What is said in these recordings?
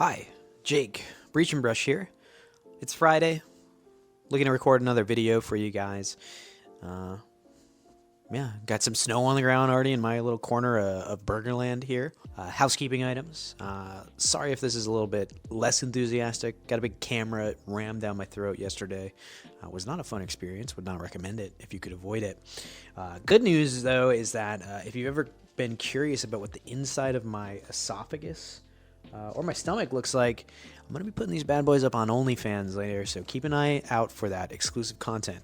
Hi, Jake, Breach and Brush here. It's Friday. Looking to record another video for you guys. Yeah, got some snow on the ground already in my little corner of Burgerland here. Housekeeping items. Sorry if this is a little bit less enthusiastic. Got a big camera rammed down my throat yesterday. Was not a fun experience. Would not recommend it if you could avoid it. Good news, though, is that if you've ever been curious about what the inside of my esophagus or my stomach looks like, I'm going to be putting these bad boys up on OnlyFans later, so keep an eye out for that exclusive content.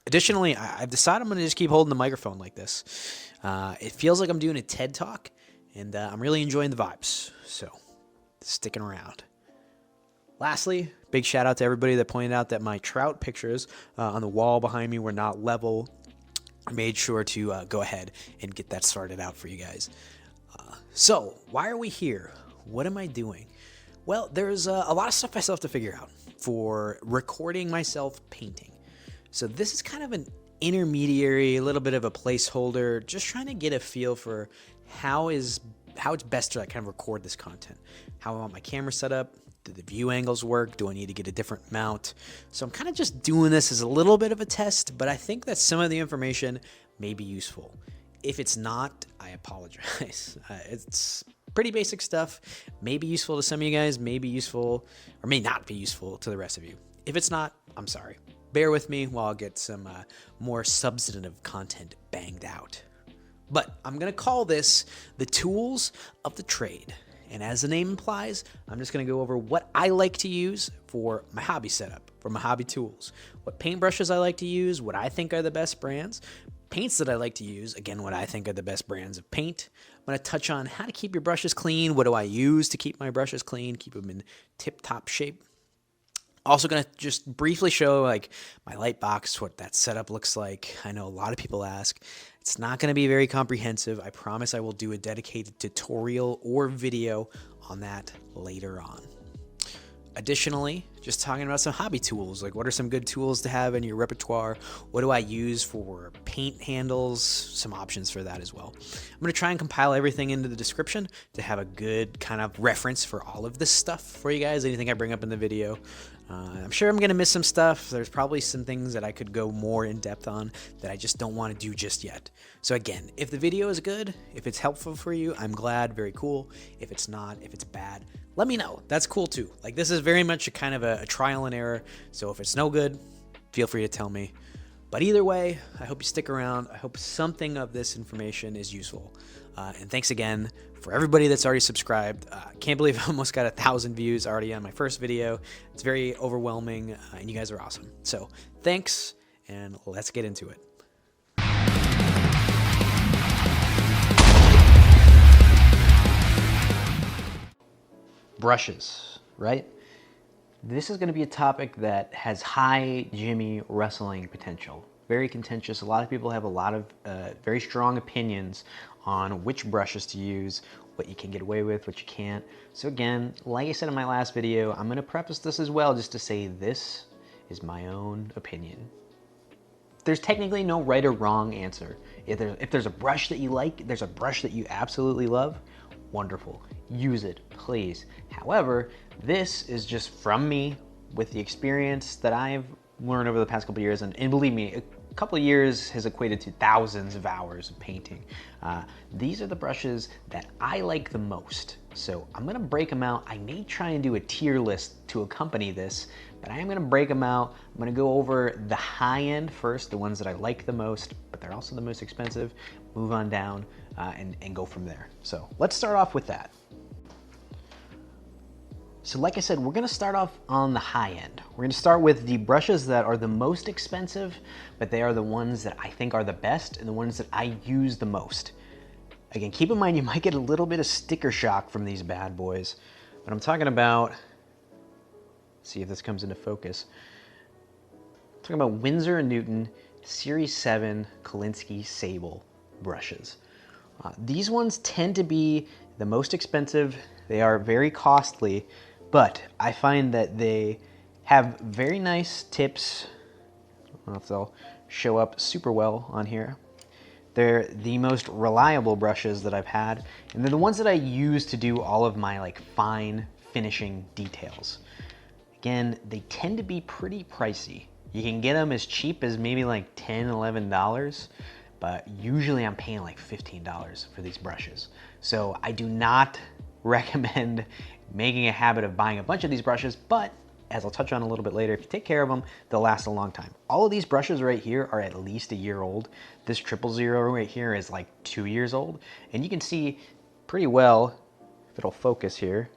Additionally, I've decided I'm going to just keep holding the microphone like this. It feels like I'm doing a TED Talk, and I'm really enjoying the vibes, so sticking around. Lastly, big shout out to everybody that pointed out that my trout pictures on the wall behind me were not level. I made sure to go ahead and get that sorted out for you guys. So, why are we here? What am I doing? Well, there's a lot of stuff I still have to figure out for recording myself painting. So this is kind of an intermediary, a little bit of a placeholder, just trying to get a feel for how it's best to kind of record this content. How I want my camera set up. Do the view angles work? Do I need to get a different mount? So I'm kind of just doing this as a little bit of a test, but I think that some of the information may be useful. If it's not, I apologize. It's pretty basic stuff. May be useful to some of you guys, may be useful, or may not be useful to the rest of you. If it's not, I'm sorry. Bear with me while I get some more substantive content banged out. But I'm going to call this the tools of the trade. And as the name implies, I'm just going to go over what I like to use for my hobby setup, for my hobby tools. What paintbrushes I like to use, what I think are the best brands. Paints that I like to use, again, what I think are the best brands of paint. I'm going to touch on how to keep your brushes clean. What do I use to keep my brushes clean, keep them in tip-top shape. Also going to just briefly show like my light box, what that setup looks like. I know a lot of people ask. It's not going to be very comprehensive. I promise I will do a dedicated tutorial or video on that later on. Additionally, just talking about some hobby tools, like what are some good tools to have in your repertoire? What do I use for paint handles? Some options for that as well. I'm going to try and compile everything into the description to have a good kind of reference for all of this stuff for you guys, anything I bring up in the video. I'm sure I'm going to miss some stuff. There's probably some things that I could go more in depth on that I just don't want to do just yet. So again, if the video is good, if it's helpful for you, I'm glad, very cool. If it's not, if it's bad, let me know. That's cool too. Like this is very much a kind of a trial and error. So if it's no good, feel free to tell me. But either way, I hope you stick around. I hope something of this information is useful. And thanks again for everybody that's already subscribed. Can't believe I almost got 1,000 views already on my first video. It's very overwhelming, and you guys are awesome. So thanks, and let's get into it. Brushes, right? This is going to be a topic that has high Jimmy wrestling potential. Very contentious. A lot of people have a lot of very strong opinions on which brushes to use, what you can get away with, what you can't. So again, like I said in my last video, I'm going to preface this as well just to say this is my own opinion. There's technically no right or wrong answer. If there's a brush that you like, there's a brush that you absolutely love, wonderful. Use it, please. However, this is just from me with the experience that I've learned over the past couple of years, and believe me, a couple of years has equated to thousands of hours of painting. These are the brushes that I like the most. So I'm gonna break them out. I may try and do a tier list to accompany this, but I am gonna break them out. I'm gonna go over the high end first, the ones that I like the most, but they're also the most expensive, move on down and go from there. So let's start off with that. So like I said, we're gonna start off on the high end. We're gonna start with the brushes that are the most expensive, but they are the ones that I think are the best and the ones that I use the most. Again, keep in mind you might get a little bit of sticker shock from these bad boys, but I'm talking about, let's see if this comes into focus. I'm talking about Windsor & Newton Series 7 Kolinsky Sable brushes. These ones tend to be the most expensive. They are very costly, but I find that they have very nice tips. I don't know if they'll show up super well on here. They're the most reliable brushes that I've had, and they're the ones that I use to do all of my like fine finishing details. Again, they tend to be pretty pricey. You can get them as cheap as maybe like $10, $11, but usually I'm paying like $15 for these brushes. So I do not recommend making a habit of buying a bunch of these brushes, but as I'll touch on a little bit later, if you take care of them, they'll last a long time. All of these brushes right here are at least a year old. This 000 right here is like 2 years old. And you can see pretty well, if it'll focus here,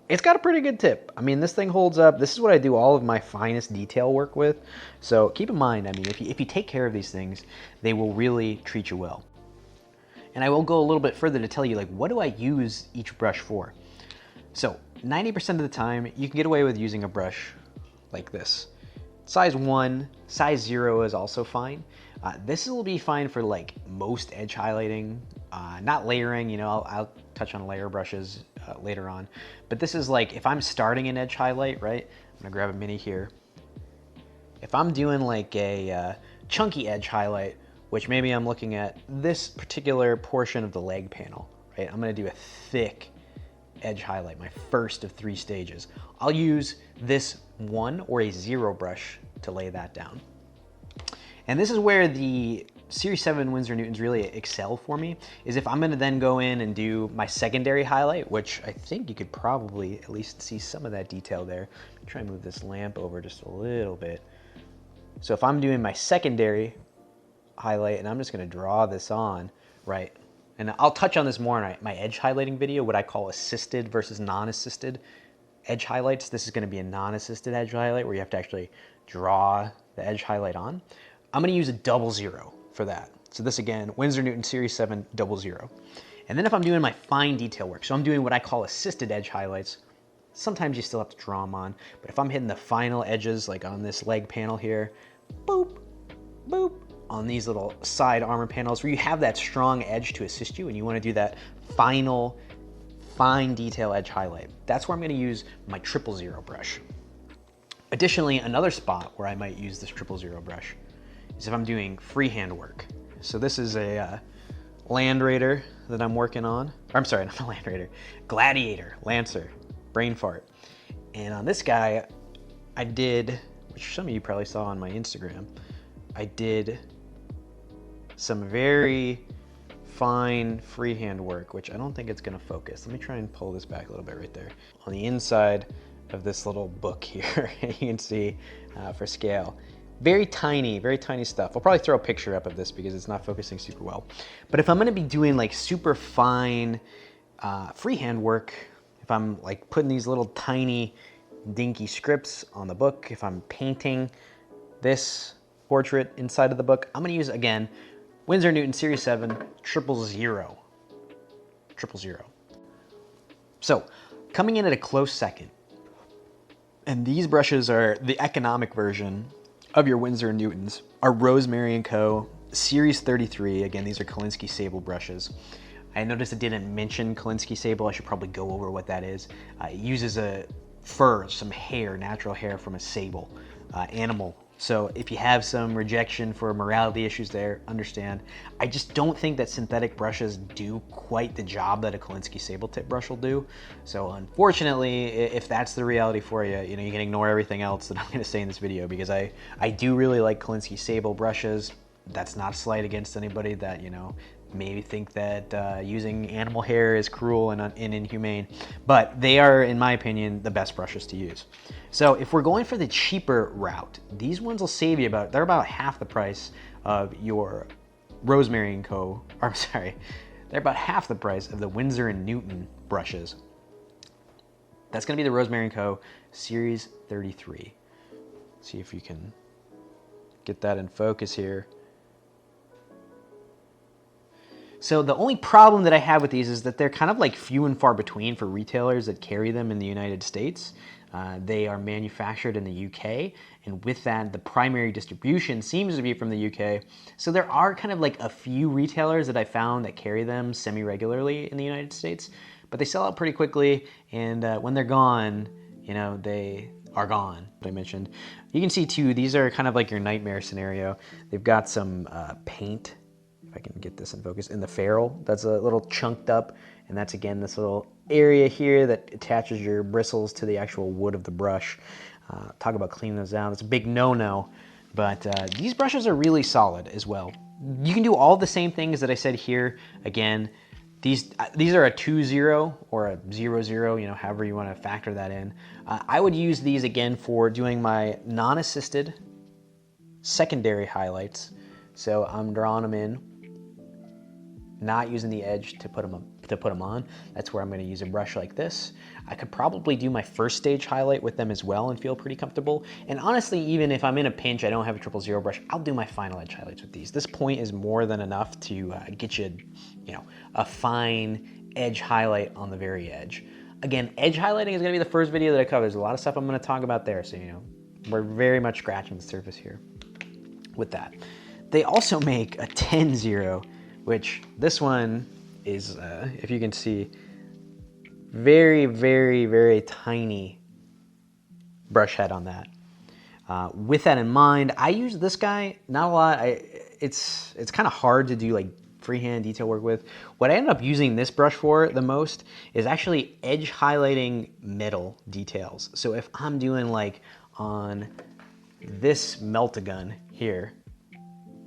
it's got a pretty good tip. I mean, this thing holds up. This is what I do all of my finest detail work with. So keep in mind, I mean, if you take care of these things, they will really treat you well. And I will go a little bit further to tell you, like, what do I use each brush for? So 90% of the time, you can get away with using a brush like this. Size 1, size 0 is also fine. This will be fine for like most edge highlighting, not layering. You know, I'll touch on layer brushes later on. But this is like, if I'm starting an edge highlight, right? I'm gonna grab a mini here. If I'm doing like a chunky edge highlight, which maybe I'm looking at this particular portion of the leg panel, right? I'm gonna do a thick edge highlight, my first of 3 stages. I'll use this 1 or a 0 brush to lay that down. And this is where the Series 7 Windsor Newtons really excel for me, is if I'm gonna then go in and do my secondary highlight, which I think you could probably at least see some of that detail there. Try and move this lamp over just a little bit. So if I'm doing my secondary highlight and I'm just gonna draw this on, right? And I'll touch on this more in my edge highlighting video, what I call assisted versus non-assisted edge highlights. This is gonna be a non-assisted edge highlight where you have to actually draw the edge highlight on. I'm gonna use a 00 for that. So this again, Windsor Newton Series 7 00. And then if I'm doing my fine detail work, so I'm doing what I call assisted edge highlights, sometimes you still have to draw them on, but if I'm hitting the final edges, like on this leg panel here, boop, boop, on these little side armor panels where you have that strong edge to assist you and you want to do that final fine detail edge highlight. That's where I'm going to use my 000 brush. Additionally, another spot where I might use this 000 brush is if I'm doing freehand work. So this is a Land Raider that I'm working on. Or, I'm sorry, not a Land Raider, Gladiator, Lancer, brain fart. And on this guy, I did, which some of you probably saw on my Instagram, I did some very fine freehand work, which I don't think it's gonna focus. Let me try and pull this back a little bit right there. On the inside of this little book here, you can see for scale. Very tiny stuff. I'll probably throw a picture up of this because it's not focusing super well. But if I'm gonna be doing like super fine freehand work, if I'm like putting these little tiny dinky scripts on the book, if I'm painting this portrait inside of the book, I'm gonna use, again, Windsor Newton Series 7 000. So, coming in at a close second, and these brushes are the economic version of your Windsor Newtons, are Rosemary and Co Series 33. Again, these are Kolinsky Sable brushes. I noticed it didn't mention Kolinsky Sable. I should probably go over what that is. It uses a fur, some hair, natural hair from a sable animal. So if you have some rejection for morality issues there, understand. I just don't think that synthetic brushes do quite the job that a Kolinsky Sable tip brush will do. So unfortunately, if that's the reality for you, you can ignore everything else that I'm gonna say in this video, because I do really like Kolinsky Sable brushes. That's not a slight against anybody that, maybe think that using animal hair is cruel and inhumane, but they are, in my opinion, the best brushes to use. So if we're going for the cheaper route, theyese ones will save you they're about half the price of your Rosemary and Co. I'm sorry, they're about half the price of the Windsor and Newton brushes. That's gonna be the Rosemary and Co Series 33. See if you can get that in focus here. So the only problem that I have with these is that they're kind of like few and far between for retailers that carry them in the United States. They are manufactured in the UK, and with that, the primary distribution seems to be from the UK. So there are kind of like a few retailers that I found that carry them semi-regularly in the United States, but they sell out pretty quickly, and when they're gone, they are gone. That I mentioned. You can see too, these are kind of like your nightmare scenario. They've got some paint, if I can get this in focus, in the ferrule. That's a little chunked up, and that's again this little area here that attaches your bristles to the actual wood of the brush. Talk about cleaning those out. It's a big no-no, but these brushes are really solid as well. You can do all the same things that I said here. Again, these are a 2-0 or a 0-0, you know, however you want to factor that in. I would use these again for doing my non-assisted secondary highlights. So I'm drawing them in, not using the edge to put them on. That's where I'm going to use a brush like this. I could probably do my first stage highlight with them as well and feel pretty comfortable. And honestly, even if I'm in a pinch, I don't have a 000 brush, I'll do my final edge highlights with these. This point is more than enough to get you, you know, a fine edge highlight on the very edge. Again, edge highlighting is going to be the first video that I cover. There's a lot of stuff I'm going to talk about there. So, you know, we're very much scratching the surface here with that. They also make a 10-0, which this one is, if you can see, very, very, very tiny brush head on that. With that in mind, I use this guy, not a lot. It's kind of hard to do like freehand detail work with. What I end up using this brush for the most is actually edge highlighting metal details. So if I'm doing like on this melt-a-gun here,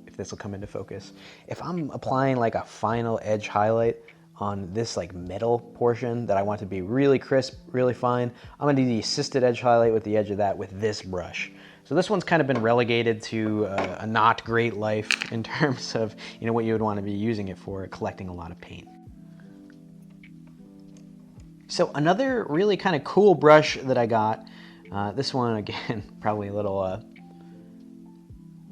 if this will come into focus, if I'm applying like a final edge highlight on this like metal portion that I want to be really crisp, really fine, I'm gonna do the assisted edge highlight with the edge of that with this brush. So this one's kind of been relegated to a not great life in terms of, you know, what you would want to be using it for, collecting a lot of paint. So another really kind of cool brush that I got, this one again, probably a little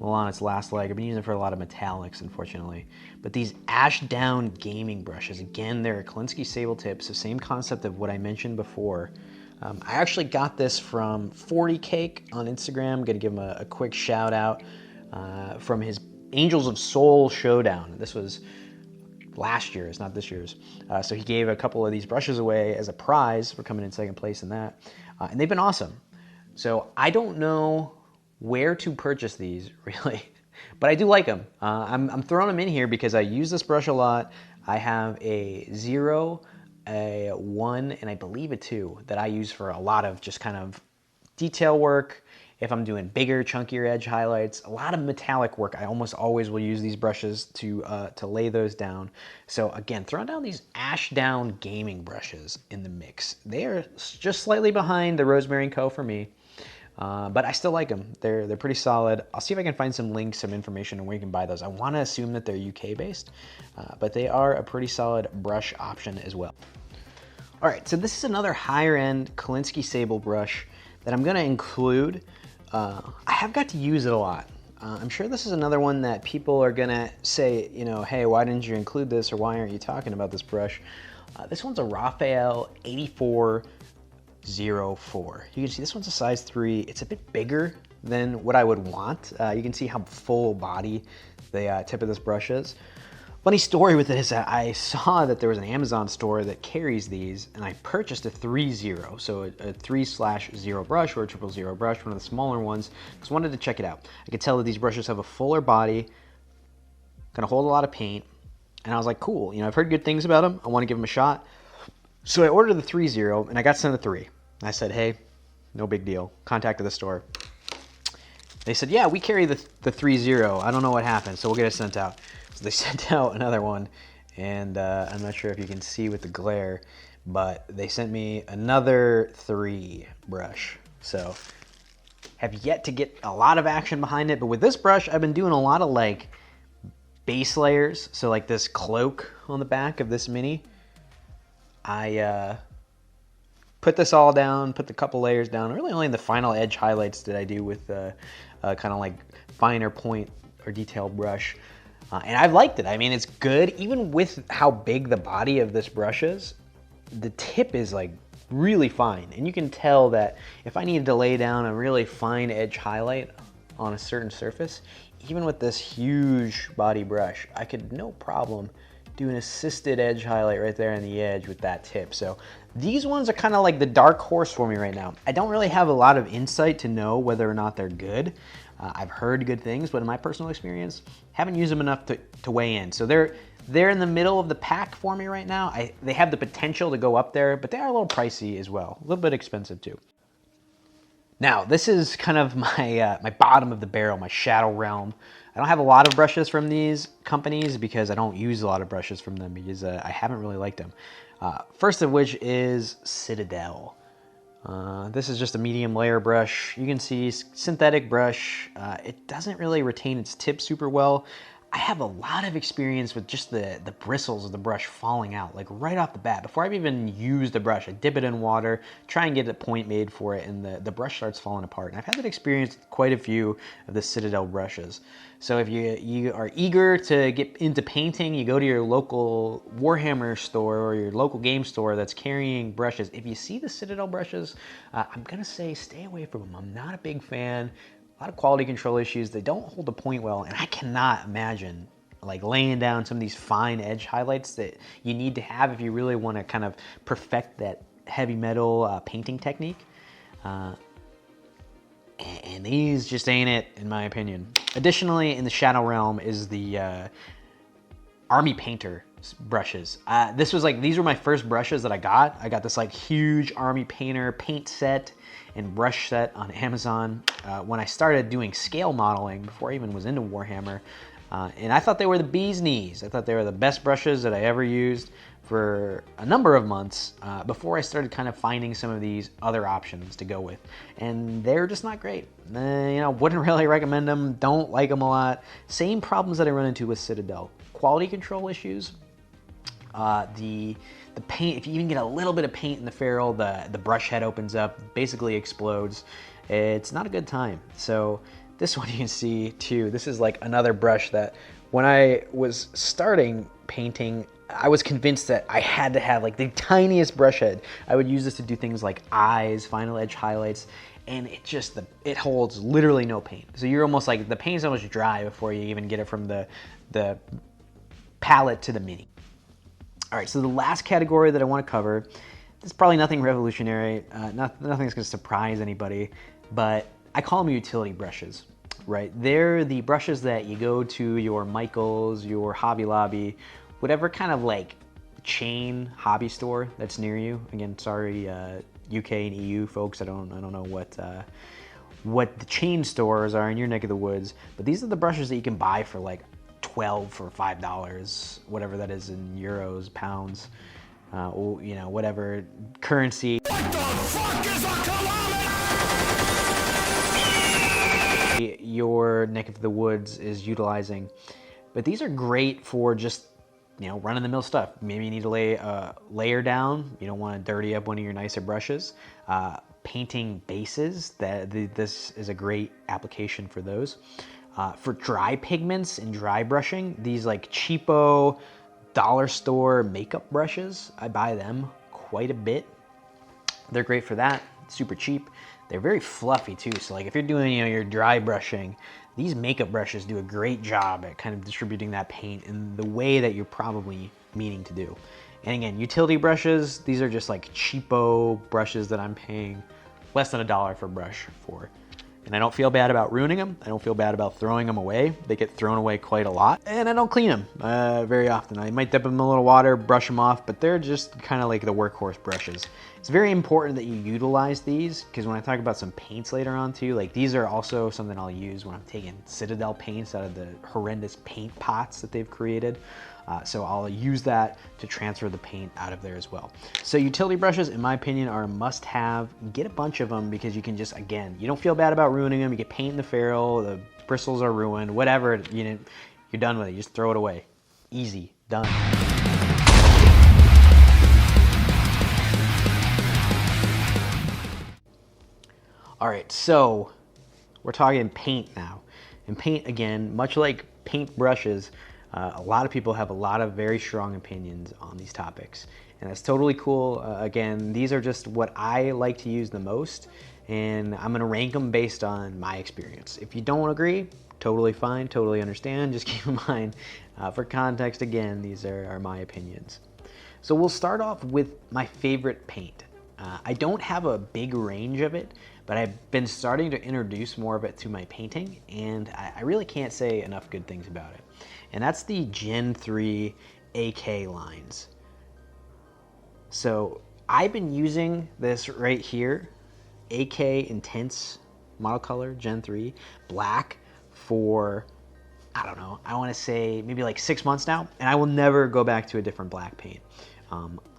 on its last leg. I've been using it for a lot of metallics, unfortunately. But these Ashdowngaming brushes, again, they're Acrylic sable tips, the same concept of what I mentioned before. I actually got this from 40 Cake on Instagram. I'm gonna give him a quick shout out from his Angels of Soul Showdown. This was last year's, not this year's. So he gave a couple of these brushes away as a prize for coming in second place in that. And they've been awesome. So I don't know where to purchase these, really, but I do like them. I'm throwing them in here because I use this brush a lot. I have a 0, a 1, and I believe a 2 that I use for a lot of just kind of detail work. If I'm doing bigger, chunkier edge highlights, a lot of metallic work, I almost always will use these brushes to lay those down. So again, throwing down these Ashdowngaming brushes in the mix. They are just slightly behind the Rosemary and Co for me. But I still like them. They're pretty solid. I'll see if I can find some links, some information on where you can buy those. I want to assume that they're UK based, but they are a pretty solid brush option as well. All right, so this is another higher end Acrylic sable brush that I'm going to include. I have got to use it a lot. I'm sure this is another one that people are going to say, you know, hey, why didn't you include this, or why aren't you talking about this brush? This one's a Raphael 8404. You can see this one's a size 3. It's a bit bigger than what I would want. You can see how full body the tip of this brush is. Funny story with it is that I saw that there was an Amazon store that carries these, and I purchased a 3-0, so a 3/0 brush or a 000 brush, one of the smaller ones. Just wanted to check it out. I could tell that these brushes have a fuller body, gonna hold a lot of paint, and I was like, cool. You know, I've heard good things about them. I want to give them a shot. So I ordered the 3-0, and I got sent a 3. I said, hey, no big deal. Contacted the store. They said, yeah, we carry the 3-0. I don't know what happened, so we'll get it sent out. So they sent out another one, and I'm not sure if you can see with the glare, but they sent me another 3 brush. So have yet to get a lot of action behind it, but with this brush, I've been doing a lot of like base layers. So like this cloak on the back of this mini, I put this all down, put the couple layers down. Really only the final edge highlights did I do with kind of like finer point or detailed brush. And I've liked it. I mean, it's good. Even with how big the body of this brush is, the tip is like really fine. And you can tell that if I needed to lay down a really fine edge highlight on a certain surface, even with this huge body brush, I could no problem do an assisted edge highlight right there on the edge with that tip. So these ones are kind of like the dark horse for me right now. I don't really have a lot of insight to know whether or not they're good. I've heard good things, but in my personal experience, haven't used them enough to weigh in. So they're They're in the middle of the pack for me right now. They have the potential to go up there, but they are a little pricey as well. A little bit expensive too. Now, this is kind of my, my bottom of the barrel, my shadow realm. I don't have a lot of brushes from these companies because I don't use a lot of brushes from them because I haven't really liked them. First of which is Citadel. This is just a medium layer brush. You can see synthetic brush. It doesn't really retain its tip super well. I have a lot of experience with just the bristles of the brush falling out, like right off the bat. Before I've even used the brush, I dip it in water, try and get a point made for it, and the brush starts falling apart. And I've had that experience with quite a few of the Citadel brushes. So if you are eager to get into painting, you go to your local Warhammer store or your local game store that's carrying brushes. If you see the Citadel brushes, I'm gonna say stay away from them. I'm not a big fan. A lot of quality control issues. They don't hold the point well, and I cannot imagine like laying down some of these fine edge highlights that you need to have if you really want to kind of perfect that heavy metal painting technique. And these just ain't it, in my opinion. Additionally, in the shadow realm is the Army Painter brushes. These were my first brushes that I got. I got this like huge Army Painter paint set and brush set on Amazon when I started doing scale modeling before I even was into Warhammer. And I thought they were the bee's knees. I thought they were the best brushes that I ever used for a number of months before I started kind of finding some of these other options to go with. And they're just not great. You know, wouldn't really recommend them, don't like them a lot. Same problems that I run into with Citadel. Quality control issues. The paint, if you even get a little bit of paint in the ferrule, the brush head opens up, basically explodes. It's not a good time. So this one you can see too, this is like another brush that when I was starting painting, I was convinced that I had to have like the tiniest brush head. I would use this to do things like eyes, final edge highlights, and it holds literally no paint. So you're almost like, the paint's almost dry before you even get it from the palette to the mini. All right, so the last category that I want to cover, this is probably nothing revolutionary, nothing's gonna surprise anybody, but I call them utility brushes, right? They're the brushes that you go to your Michael's, your Hobby Lobby, whatever kind of like chain hobby store that's near you. Again, sorry, UK and EU folks, I don't know what the chain stores are in your neck of the woods, but these are the brushes that you can buy for like 12 for $5, whatever that is in euros, pounds, or, you know, whatever currency. What the fuck is a kilometer? Your neck of the woods is utilizing. But these are great for just, you know, run-of-the-mill stuff. Maybe you need to lay a layer down. You don't want to dirty up one of your nicer brushes. Painting bases, this is a great application for those. For dry pigments and dry brushing, these like cheapo dollar store makeup brushes, I buy them quite a bit. They're great for that, super cheap. They're very fluffy too, so like if you're doing, you know, your dry brushing, these makeup brushes do a great job at kind of distributing that paint in the way that you're probably meaning to do. And again, utility brushes, these are just like cheapo brushes that I'm paying less than $1 for a brush for. And I don't feel bad about ruining them. I don't feel bad about throwing them away. They get thrown away quite a lot. And I don't clean them very often. I might dip them in a little water, brush them off, but they're just kind of like the workhorse brushes. It's very important that you utilize these, because when I talk about some paints later on too, like these are also something I'll use when I'm taking Citadel paints out of the horrendous paint pots that they've created. So I'll use that to transfer the paint out of there as well. So utility brushes, in my opinion, are a must-have. Get a bunch of them because you can just, again, you don't feel bad about ruining them. You get paint in the ferrule, the bristles are ruined, whatever, you know, you're done with it. You just throw it away. Easy, done. All right, so we're talking paint now. And paint, again, much like paint brushes, a lot of people have a lot of very strong opinions on these topics, and that's totally cool. Again, these are just what I like to use the most, and I'm gonna rank them based on my experience. If you don't agree, totally fine, totally understand. Just keep in mind, for context, again, these are my opinions. So we'll start off with my favorite paint. I don't have a big range of it, but I've been starting to introduce more of it to my painting, and I really can't say enough good things about it. And that's the Gen 3 AK lines. So I've been using this right here, AK Intense Model Color Gen 3 Black for, I don't know, I want to say maybe like 6 months now, and I will never go back to a different black paint.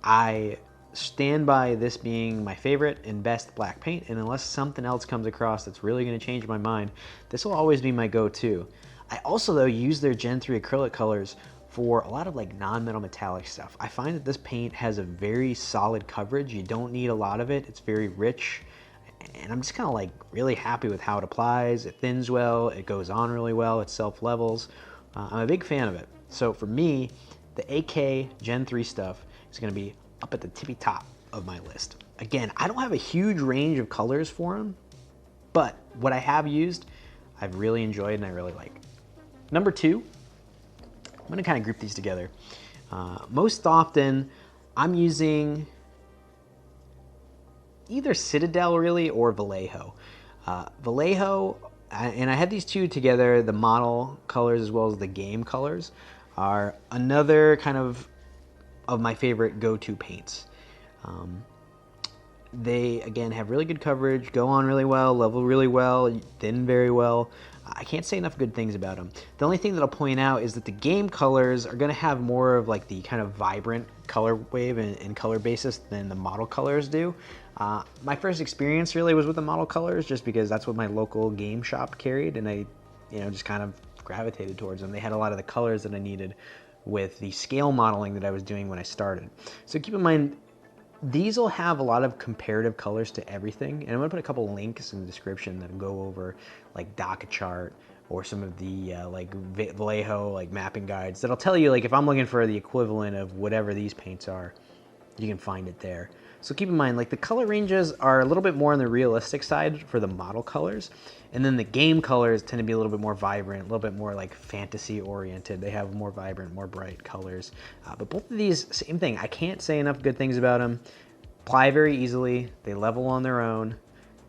I stand by this being my favorite and best black paint, and unless something else comes across that's really going to change my mind, this will always be my go-to. I also, though, use their Gen 3 acrylic colors for a lot of like non-metal metallic stuff. I find that this paint has a very solid coverage. You don't need a lot of it. It's very rich, and I'm just kind of like really happy with how it applies. It thins well, it goes on really well, it self-levels. I'm a big fan of it. So for me, the AK Gen 3 stuff is going to be up at the tippy top of my list. Again, I don't have a huge range of colors for them, but what I have used, I've really enjoyed and I really like. Number 2, I'm going to kind of group these together. Most often, I'm using either Citadel really or Vallejo. Vallejo, and I had these two together, the model colors as well as the game colors, are another kind of my favorite go-to paints. They, again, have really good coverage, go on really well, level really well, thin very well. I can't say enough good things about them. The only thing that I'll point out is that the game colors are going to have more of like the kind of vibrant color wave and color basis than the model colors do. My first experience really was with the model colors just because that's what my local game shop carried, and I just kind of gravitated towards them. They had a lot of the colors that I needed with the scale modeling that I was doing when I started. So keep in mind, these will have a lot of comparative colors to everything, and I'm going to put a couple links in the description that go over like Docket chart or some of the like Vallejo like mapping guides that'll tell you like if I'm looking for the equivalent of whatever these paints are, you can find it there. So keep in mind, like the color ranges are a little bit more on the realistic side for the model colors, and then the game colors tend to be a little bit more vibrant, a little bit more like fantasy oriented. They have more vibrant, more bright colors. But both of these, same thing. I can't say enough good things about them. Apply very easily. They level on their own.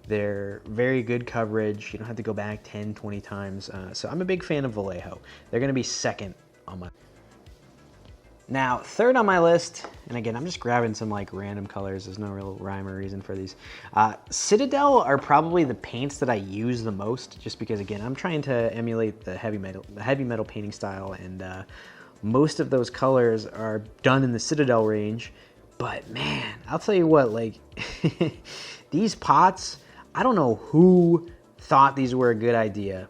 They're very good coverage. You don't have to go back 10, 20 times. So I'm a big fan of Vallejo. They're going to be second on my. Now, third on my list, and again, I'm just grabbing some like random colors. There's no real rhyme or reason for these. Citadel are probably the paints that I use the most, just because again, I'm trying to emulate the heavy metal painting style, and most of those colors are done in the Citadel range. But man, I'll tell you what, like these pots, I don't know who thought these were a good idea.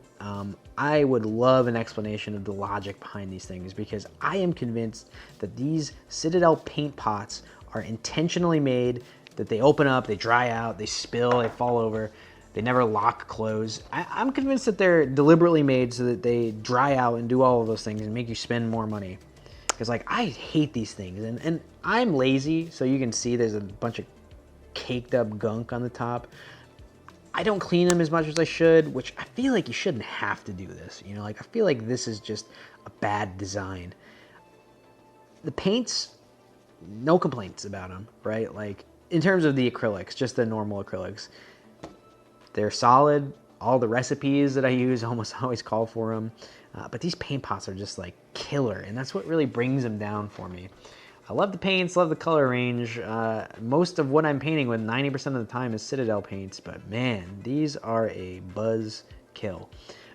I would love an explanation of the logic behind these things, because I am convinced that these Citadel paint pots are intentionally made, that they open up, they dry out, they spill, they fall over, they never lock, close. I'm convinced that they're deliberately made so that they dry out and do all of those things and make you spend more money. Because like, I hate these things, and I'm lazy, so you can see there's a bunch of caked up gunk on the top. I don't clean them as much as I should, which I feel like you shouldn't have to do this. Like I feel like this is just a bad design. The paints, no complaints about them, right? Like in terms of the acrylics, just the normal acrylics. They're solid. All the recipes that I use almost always call for them. But these paint pots are just like killer, and that's what really brings them down for me. I love the paints, love the color range. Most of what I'm painting with 90% of the time is Citadel paints, but man, these are a buzz kill.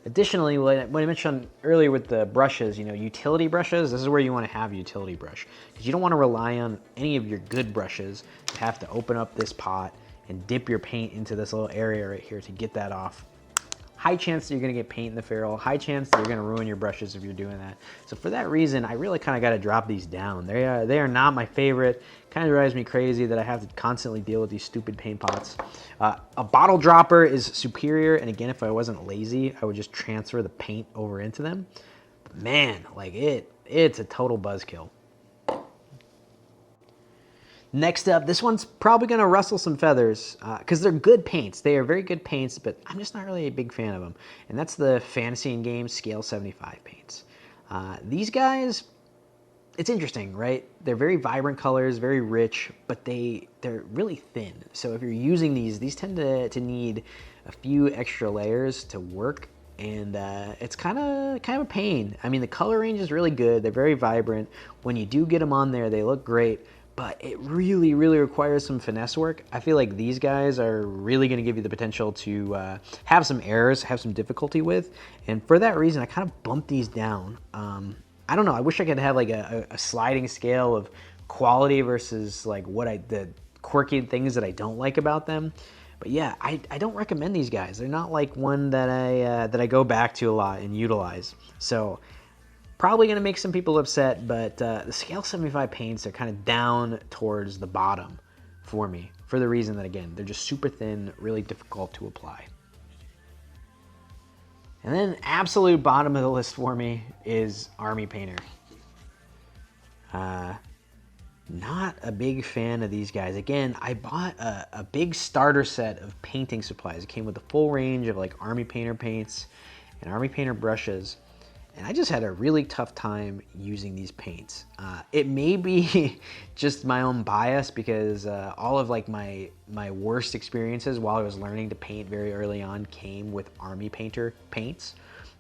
Additionally, what I mentioned earlier with the brushes, utility brushes, this is where you want to have a utility brush, because you don't want to rely on any of your good brushes to have to open up this pot and dip your paint into this little area right here to get that off. High chance that you're going to get paint in the ferrule, high chance that you're going to ruin your brushes if you're doing that. So for that reason, I really kind of got to drop these down. They are not my favorite. Kind of drives me crazy that I have to constantly deal with these stupid paint pots. A bottle dropper is superior, and again, if I wasn't lazy, I would just transfer the paint over into them. But man, like it's a total buzzkill. Next up, this one's probably going to rustle some feathers because they're good paints. They are very good paints, but I'm just not really a big fan of them. And that's the Fantasy and Games Scale 75 paints. These guys, it's interesting, right? They're very vibrant colors, very rich, but they're really thin. So if you're using these tend to need a few extra layers to work. and it's kind of a pain. I mean, the color range is really good. They're very vibrant. When you do get them on there, they look great, but it really, really requires some finesse work. I feel like these guys are really going to give you the potential to have some errors, have some difficulty with, and for that reason, I kind of bumped these down. I don't know. I wish I could have like a sliding scale of quality versus like the quirky things that I don't like about them. But yeah, I don't recommend these guys. They're not like one that I go back to a lot and utilize. So probably gonna make some people upset, but the Scale 75 paints are kind of down towards the bottom for me, for the reason that, again, they're just super thin, really difficult to apply. And then absolute bottom of the list for me is Army Painter. Not a big fan of these guys. Again, I bought a big starter set of painting supplies. It came with a full range of like Army Painter paints and Army Painter brushes. And I just had a really tough time using these paints. It may be just my own bias because all of like my worst experiences while I was learning to paint very early on came with Army Painter paints.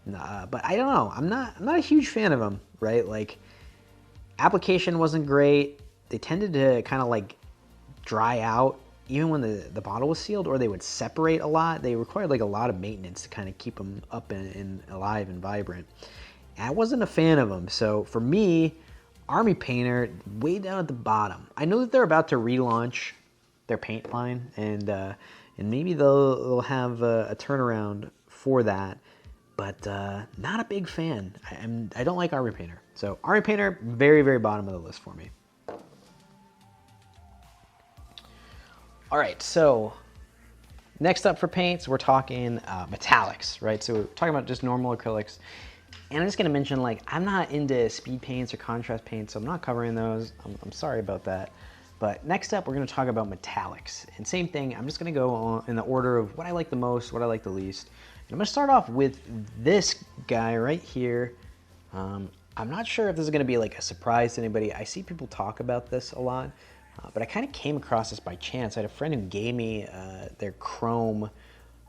But I don't know. I'm not a huge fan of them, right? Like, application wasn't great. They tended to kind of like dry out even when the bottle was sealed, or they would separate a lot. They required like a lot of maintenance to kind of keep them up and alive and vibrant. And I wasn't a fan of them. So for me, Army Painter, way down at the bottom. I know that they're about to relaunch their paint line, and maybe they'll have a turnaround for that. But not a big fan. I don't like Army Painter. So Army Painter, very, very bottom of the list for me. All right, so next up for paints, we're talking metallics, right? So we're talking about just normal acrylics. And I'm just gonna mention, like, I'm not into speed paints or contrast paints, so I'm not covering those. I'm sorry about that. But next up, we're gonna talk about metallics. And same thing, I'm just gonna go on in the order of what I like the most, what I like the least. And I'm gonna start off with this guy right here. I'm not sure if this is gonna be like a surprise to anybody. I see people talk about this a lot. But I kind of came across this by chance. I had a friend who gave me their chrome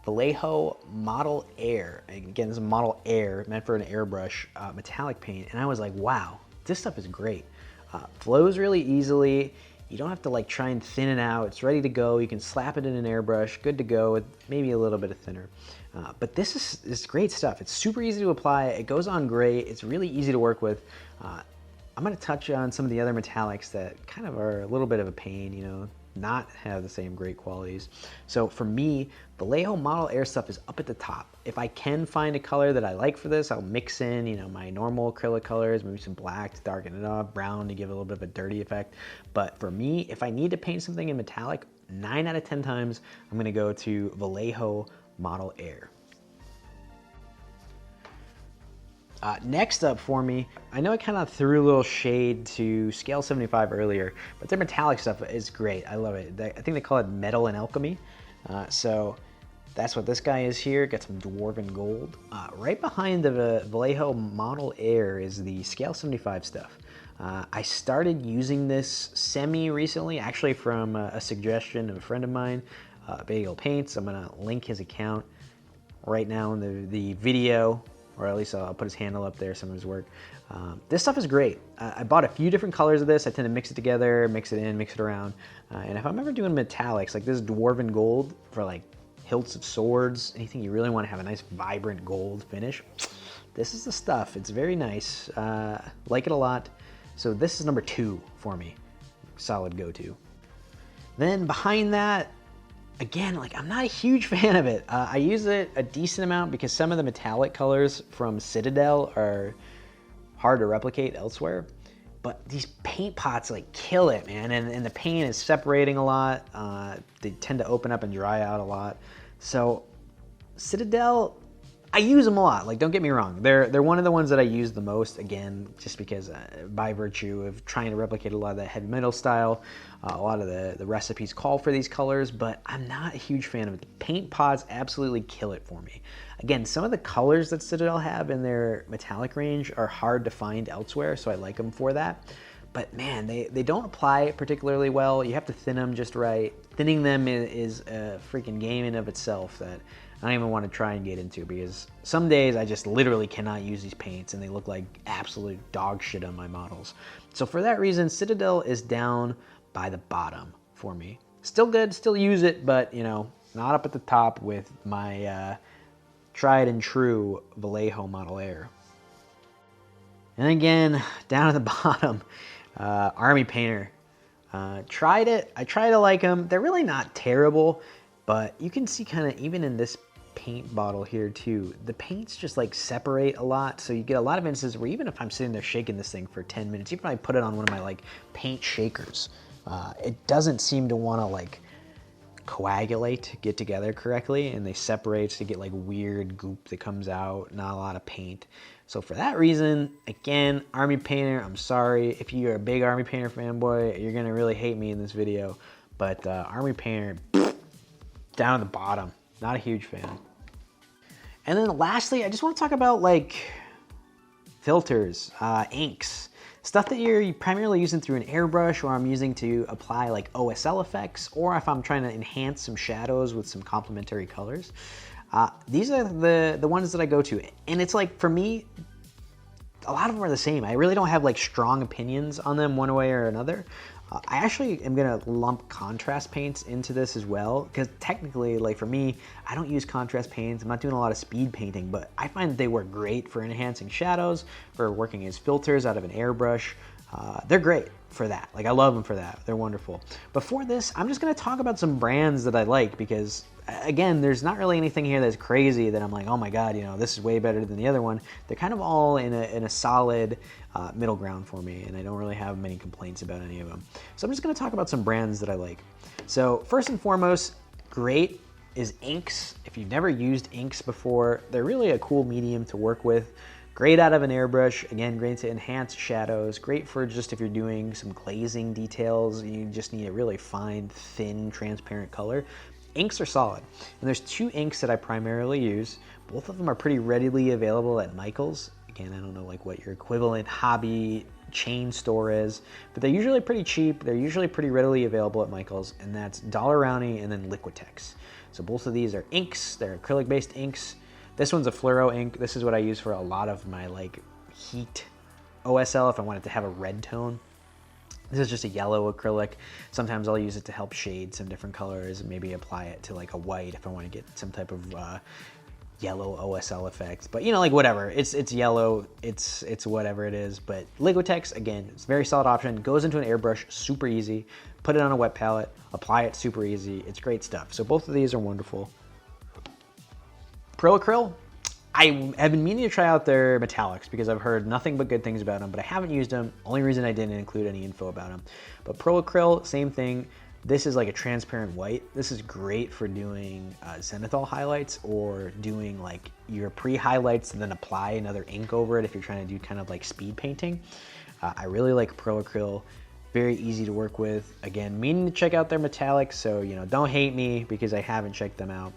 Vallejo Model Air. Again, this is a Model Air, meant for an airbrush metallic paint. And I was like, wow, this stuff is great. Flows really easily. You don't have to like try and thin it out. It's ready to go. You can slap it in an airbrush, good to go, with maybe a little bit of thinner. But this is great stuff. It's super easy to apply. It goes on great. It's really easy to work with. I'm going to touch on some of the other metallics that kind of are a little bit of a pain, you know, not have the same great qualities. So for me, Vallejo Model Air stuff is up at the top. If I can find a color that I like for this, I'll mix in, you know, my normal acrylic colors, maybe some black to darken it up, brown to give a little bit of a dirty effect. But for me, if I need to paint something in metallic, 9 out of 10 times, I'm going to go to Vallejo Model Air. Next up for me, I know I kind of threw a little shade to Scale 75 earlier, but their metallic stuff is great. I love it. I think they call it Metal and Alchemy. So that's what this guy is here. Got some Dwarven Gold. Right behind the Vallejo Model Air is the Scale 75 stuff. I started using this semi-recently, actually from a suggestion of a friend of mine, Vallejo Paints. I'm going to link his account right now in the video, or at least I'll put his handle up there, some of his work. This stuff is great. I bought a few different colors of this. I tend to mix it together, mix it in, mix it around. And if I'm ever doing metallics, like this Dwarven Gold for like hilts of swords, anything you really want to have a nice vibrant gold finish, this is the stuff. It's very nice. Like it a lot. So this is number 2 for me. Solid go-to. Then behind that, again, like, I'm not a huge fan of it. I use it a decent amount because some of the metallic colors from Citadel are hard to replicate elsewhere. But these paint pots like kill it, man. And the paint is separating a lot. They tend to open up and dry out a lot. So Citadel, I use them a lot. Like, don't get me wrong. They're one of the ones that I use the most, again, just because by virtue of trying to replicate a lot of that heavy metal style, a lot of the recipes call for these colors, but I'm not a huge fan of it. The paint pots absolutely kill it for me. Again, some of the colors that Citadel have in their metallic range are hard to find elsewhere, so I like them for that. But man, they don't apply particularly well. You have to thin them just right. Thinning them is a freaking game in of itself that I don't even want to try and get into, because some days I just literally cannot use these paints and they look like absolute dog shit on my models. So for that reason, Citadel is down by the bottom for me. Still good, still use it, but you know, not up at the top with my tried and true Vallejo Model Air. And again, down at the bottom, Army Painter. Tried it. I try to like them. They're really not terrible, but you can see kind of even in this paint bottle here too, the paints just like separate a lot. So you get a lot of instances where even if I'm sitting there shaking this thing for 10 minutes, even if I put it on one of my like paint shakers, it doesn't seem to want to like coagulate, get together correctly, and they separate to get like weird goop that comes out, not a lot of paint. So for that reason, again, Army Painter, I'm sorry. If you're a big Army Painter fanboy, you're gonna really hate me in this video, but Army Painter, down at the bottom, not a huge fan. And then lastly, I just want to talk about like filters, inks, stuff that you're primarily using through an airbrush, or I'm using to apply like OSL effects, or if I'm trying to enhance some shadows with some complementary colors. These are the ones that I go to. And it's like, for me, a lot of them are the same. I really don't have like strong opinions on them one way or another. I actually am gonna lump contrast paints into this as well, because technically, like for me, I don't use contrast paints. I'm not doing a lot of speed painting, but I find they work great for enhancing shadows, for working as filters out of an airbrush. They're great for that. Like, I love them for that. They're wonderful. But for this, I'm just gonna talk about some brands that I like, because again, there's not really anything here that's crazy that I'm like, oh my God, you know, this is way better than the other one. They're kind of all in a solid middle ground for me, and I don't really have many complaints about any of them. So I'm just gonna talk about some brands that I like. So first and foremost, great is inks. If you've never used inks before, they're really a cool medium to work with. Great out of an airbrush, again, great to enhance shadows, great for just if you're doing some glazing details, you just need a really fine, thin, transparent color. Inks are solid, and there's two inks that I primarily use. Both of them are pretty readily available at Michael's. Again, I don't know like what your equivalent hobby chain store is, but they're usually pretty cheap. They're usually pretty readily available at Michael's, and that's Dollar Rowney and then Liquitex. So both of these are inks. They're acrylic-based inks. This one's a fluoro ink. This is what I use for a lot of my like heat OSL if I wanted to have a red tone. This is just a yellow acrylic. Sometimes I'll use it to help shade some different colors and maybe apply it to like a white if I want to get some type of yellow OSL effect. But you know, like whatever, it's yellow, it's whatever it is. But Liquitex, again, it's a very solid option. Goes into an airbrush, super easy. Put it on a wet palette, apply it, super easy. It's great stuff. So both of these are wonderful. Pro Acryl, I have been meaning to try out their metallics because I've heard nothing but good things about them, but I haven't used them. Only reason I didn't include any info about them. But Pro Acryl, same thing. This is like a transparent white. This is great for doing zenithal highlights, or doing like your pre-highlights and then apply another ink over it if you're trying to do kind of like speed painting. I really like Pro Acryl. Very easy to work with. Again, meaning to check out their metallics, so you know, don't hate me because I haven't checked them out.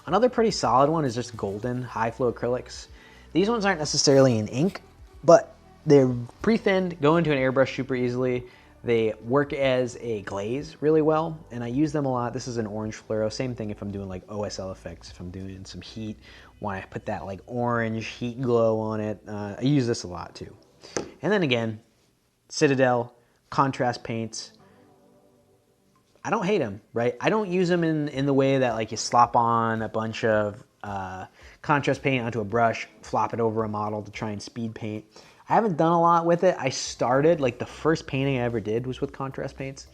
Another pretty solid one is just Golden high flow acrylics. These ones aren't necessarily in ink, but they're pre-thinned, go into an airbrush super easily. They work as a glaze really well, and I use them a lot. This is an orange fluoro. Same thing if I'm doing like OSL effects, if I'm doing some heat, want to put that like orange heat glow on it. I use this a lot too. And then again, Citadel, contrast paints. I don't hate them, right? I don't use them in the way that like you slop on a bunch of contrast paint onto a brush, flop it over a model to try and speed paint. I haven't done a lot with it. I started, like the first painting I ever did was with contrast paints,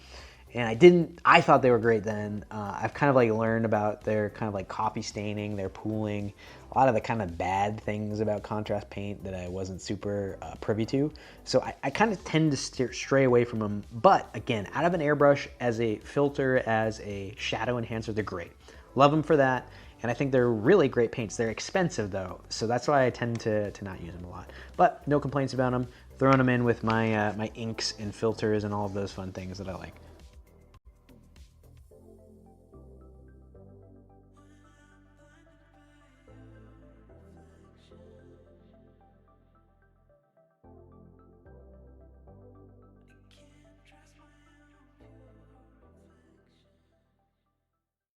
and I thought they were great then. I've kind of like learned about their kind of like copy staining, their pooling, a lot of the kind of bad things about contrast paint that I wasn't super privy to. So I kind of tend to stray away from them. But again, out of an airbrush, as a filter, as a shadow enhancer, they're great. Love them for that. And I think they're really great paints. They're expensive though, so that's why I tend to not use them a lot. But no complaints about them. Throwing them in with my my inks and filters and all of those fun things that I like.